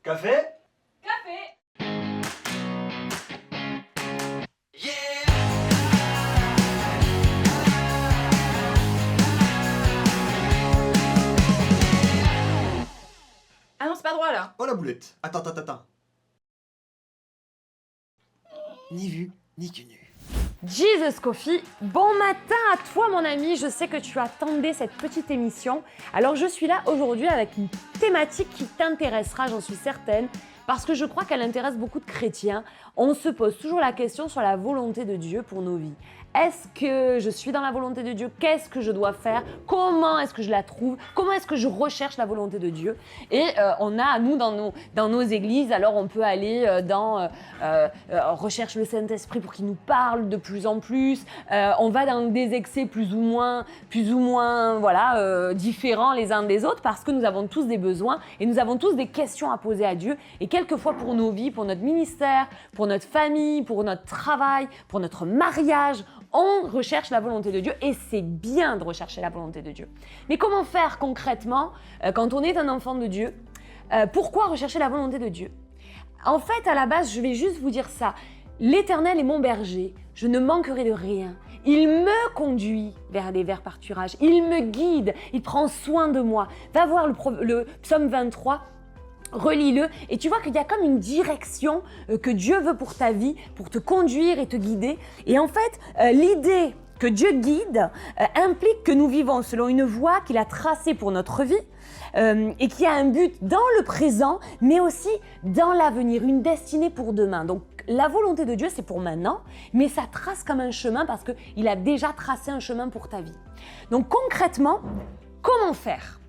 Café? Café. Ah non, c'est pas droit là. Oh la boulette. Attends. Ni vu, ni connu. Jesus Coffee, bon matin à toi mon ami, je sais que tu attendais cette petite émission. Alors je suis là aujourd'hui avec une thématique qui t'intéressera, j'en suis certaine, parce que je crois qu'elle intéresse beaucoup de chrétiens. On se pose toujours la question sur la volonté de Dieu pour nos vies. Est-ce que je suis dans la volonté de Dieu? Qu'est-ce que je dois faire? Comment est-ce que je la trouve? Comment est-ce que je recherche la volonté de Dieu? Et on a, nous, dans nos églises, alors on peut aller dans recherche le Saint-Esprit pour qu'il nous parle de plus en plus. On va dans des excès plus ou moins voilà, différents les uns des autres parce que nous avons tous des besoins et nous avons tous des questions à poser à Dieu. Et quelquefois pour nos vies, pour notre ministère, pour notre famille, pour notre travail, pour notre mariage, on recherche la volonté de Dieu et c'est bien de rechercher la volonté de Dieu. Mais comment faire concrètement quand on est un enfant de Dieu? Pourquoi rechercher la volonté de Dieu? En fait, à la base, je vais juste vous dire ça. L'Éternel est mon berger, je ne manquerai de rien. Il me conduit vers des verts pâturages, il me guide, il prend soin de moi. Va voir le psaume 23. Relis-le et tu vois qu'il y a comme une direction que Dieu veut pour ta vie, pour te conduire et te guider. Et en fait, l'idée que Dieu guide implique que nous vivons selon une voie qu'il a tracée pour notre vie et qui a un but dans le présent, mais aussi dans l'avenir, une destinée pour demain. Donc, la volonté de Dieu, c'est pour maintenant, mais ça trace comme un chemin parce qu'il a déjà tracé un chemin pour ta vie. Donc, concrètement, comment faire ?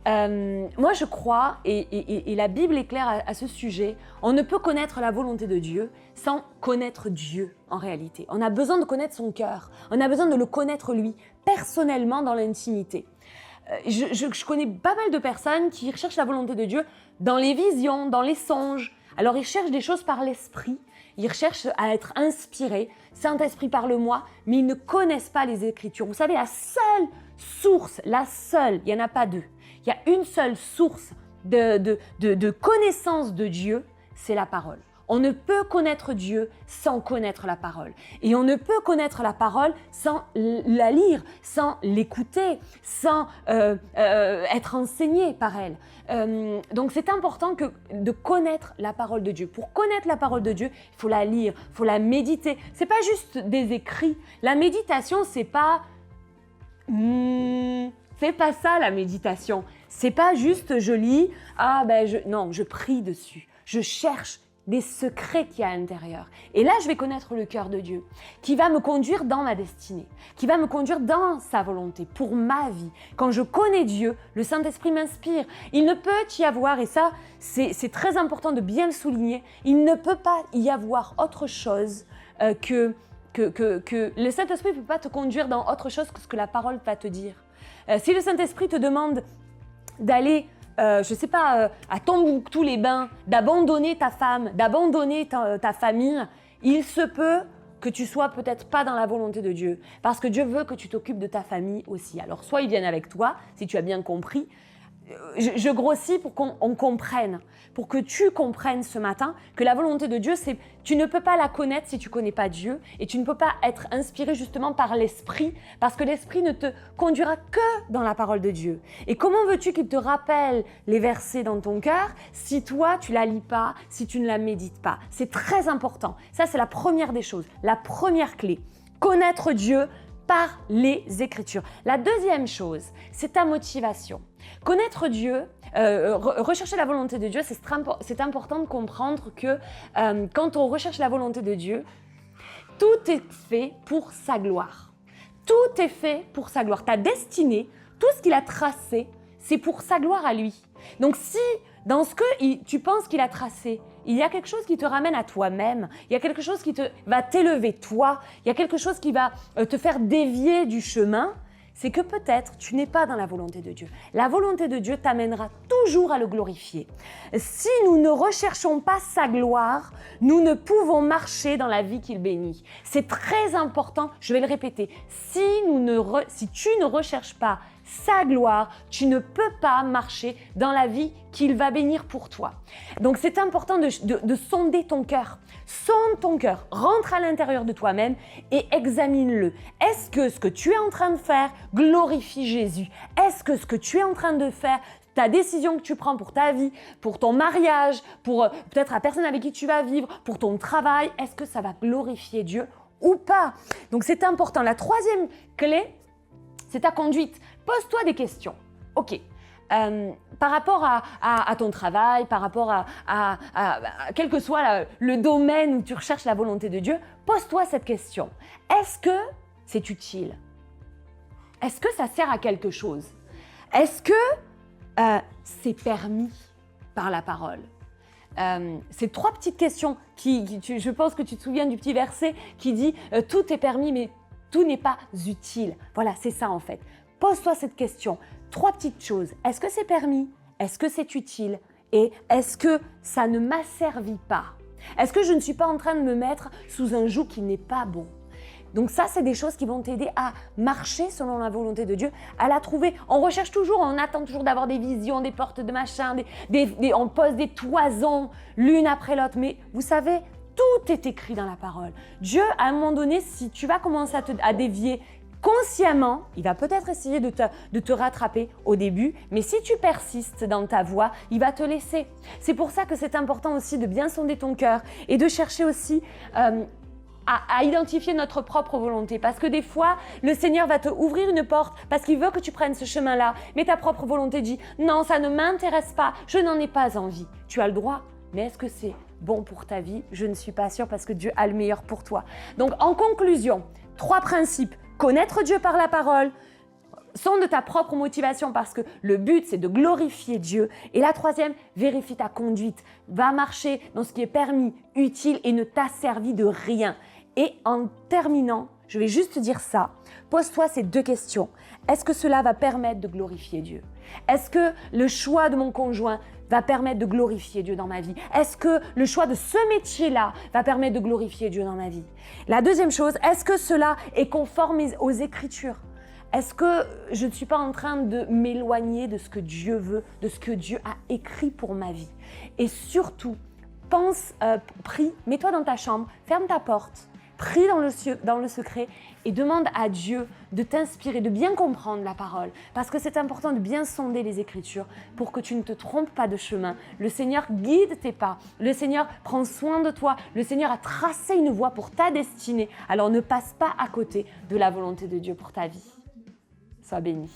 Moi je crois, et la Bible est claire à ce sujet, on ne peut connaître la volonté de Dieu sans connaître Dieu en réalité. On a besoin de connaître son cœur, on a besoin de le connaître lui, personnellement dans l'intimité. Je connais pas mal de personnes qui recherchent la volonté de Dieu dans les visions, dans les songes. Alors ils cherchent des choses par l'esprit, ils recherchent à être inspirés, Saint-Esprit parle-moi, mais ils ne connaissent pas les Écritures. Vous savez, la seule source, il n'y en a pas deux. Il y a une seule source de connaissance de Dieu, c'est la parole. On ne peut connaître Dieu sans connaître la parole. Et on ne peut connaître la parole sans la lire, sans l'écouter, sans être enseigné par elle. Donc c'est important de connaître la parole de Dieu. Pour connaître la parole de Dieu, il faut la lire, il faut la méditer. C'est pas juste des écrits. La méditation, c'est pas... C'est pas ça la méditation. C'est pas juste je lis, non, je prie dessus. Je cherche des secrets qu'il y a à l'intérieur. Et là, je vais connaître le cœur de Dieu, qui va me conduire dans ma destinée, qui va me conduire dans sa volonté, pour ma vie. Quand je connais Dieu, le Saint-Esprit m'inspire. Il ne peut y avoir, et ça, c'est très important de bien le souligner, il ne peut pas y avoir autre chose que le Saint-Esprit ne peut pas te conduire dans autre chose que ce que la parole va te dire. Si le Saint-Esprit te demande d'aller, à Tombouctou-les-Bains, d'abandonner ta femme, d'abandonner ta famille, il se peut que tu sois peut-être pas dans la volonté de Dieu, parce que Dieu veut que tu t'occupes de ta famille aussi. Alors soit ils viennent avec toi, si tu as bien compris. Je grossis pour qu'on comprenne, pour que tu comprennes ce matin que la volonté de Dieu, c'est tu ne peux pas la connaître si tu ne connais pas Dieu et tu ne peux pas être inspiré justement par l'Esprit parce que l'Esprit ne te conduira que dans la parole de Dieu. Et comment veux-tu qu'il te rappelle les versets dans ton cœur si toi tu ne la lis pas, si tu ne la médites pas? C'est très important. Ça, c'est la première des choses, la première clé. Connaître Dieu par les Écritures. La deuxième chose, c'est ta motivation. Connaître Dieu, rechercher la volonté de Dieu, c'est important de comprendre que quand on recherche la volonté de Dieu, tout est fait pour sa gloire. Tout est fait pour sa gloire. Ta destinée, tout ce qu'il a tracé, c'est pour sa gloire à lui. Donc si dans ce que tu penses qu'il a tracé, il y a quelque chose qui te ramène à toi-même, il y a quelque chose qui va t'élever toi, il y a quelque chose qui va te faire dévier du chemin, c'est que peut-être tu n'es pas dans la volonté de Dieu. La volonté de Dieu t'amènera toujours à le glorifier. Si nous ne recherchons pas sa gloire, nous ne pouvons marcher dans la vie qu'il bénit. C'est très important, je vais le répéter, si tu ne recherches pas sa gloire, tu ne peux pas marcher dans la vie qu'il va bénir pour toi. Donc c'est important de sonder ton cœur. Sonde ton cœur, rentre à l'intérieur de toi-même et examine-le. Est-ce que ce que tu es en train de faire glorifie Jésus? Est-ce que ce que tu es en train de faire, ta décision que tu prends pour ta vie, pour ton mariage, pour peut-être la personne avec qui tu vas vivre, pour ton travail, est-ce que ça va glorifier Dieu ou pas? Donc c'est important. La troisième clé, c'est ta conduite. Pose-toi des questions. Ok. Par rapport à ton travail, par rapport à quel que soit le domaine où tu recherches la volonté de Dieu, pose-toi cette question. Est-ce que c'est utile? Est-ce que ça sert à quelque chose? Est-ce que c'est permis par la parole? Ces trois petites questions je pense que tu te souviens du petit verset qui dit « Tout est permis, mais tout n'est pas utile ». Voilà, c'est ça en fait. Pose-toi cette question. Trois petites choses. Est-ce que c'est permis? Est-ce que c'est utile? Et est-ce que ça ne m'asservit pas? Est-ce que je ne suis pas en train de me mettre sous un joug qui n'est pas bon? Donc ça, c'est des choses qui vont t'aider à marcher selon la volonté de Dieu, à la trouver. On recherche toujours, on attend toujours d'avoir des visions, des portes de machin, on pose des toisons l'une après l'autre. Mais vous savez, tout est écrit dans la parole. Dieu, à un moment donné, si tu vas commencer à dévier consciemment, il va peut-être essayer de te rattraper au début, mais si tu persistes dans ta voie, il va te laisser. C'est pour ça que c'est important aussi de bien sonder ton cœur et de chercher aussi à identifier notre propre volonté. Parce que des fois, le Seigneur va te ouvrir une porte parce qu'il veut que tu prennes ce chemin-là, mais ta propre volonté dit « Non, ça ne m'intéresse pas, je n'en ai pas envie ». Tu as le droit, mais est-ce que c'est bon pour ta vie? Je ne suis pas sûre parce que Dieu a le meilleur pour toi. Donc en conclusion, 3 principes. Connaître Dieu par la parole, sonde ta propre motivation parce que le but c'est de glorifier Dieu. Et la 3e, vérifie ta conduite. Va marcher dans ce qui est permis, utile et ne t'asservit de rien. Et en terminant, je vais juste te dire ça. Pose-toi ces 2 questions. Est-ce que cela va permettre de glorifier Dieu? Est-ce que le choix de mon conjoint va permettre de glorifier Dieu dans ma vie? Est-ce que le choix de ce métier-là va permettre de glorifier Dieu dans ma vie? La 2e chose, est-ce que cela est conforme aux Écritures? Est-ce que je ne suis pas en train de m'éloigner de ce que Dieu veut, de ce que Dieu a écrit pour ma vie? Et surtout, prie, mets-toi dans ta chambre, ferme ta porte, prie dans le secret et demande à Dieu de t'inspirer, de bien comprendre la parole. Parce que c'est important de bien sonder les Écritures pour que tu ne te trompes pas de chemin. Le Seigneur guide tes pas. Le Seigneur prend soin de toi. Le Seigneur a tracé une voie pour ta destinée. Alors ne passe pas à côté de la volonté de Dieu pour ta vie. Sois béni.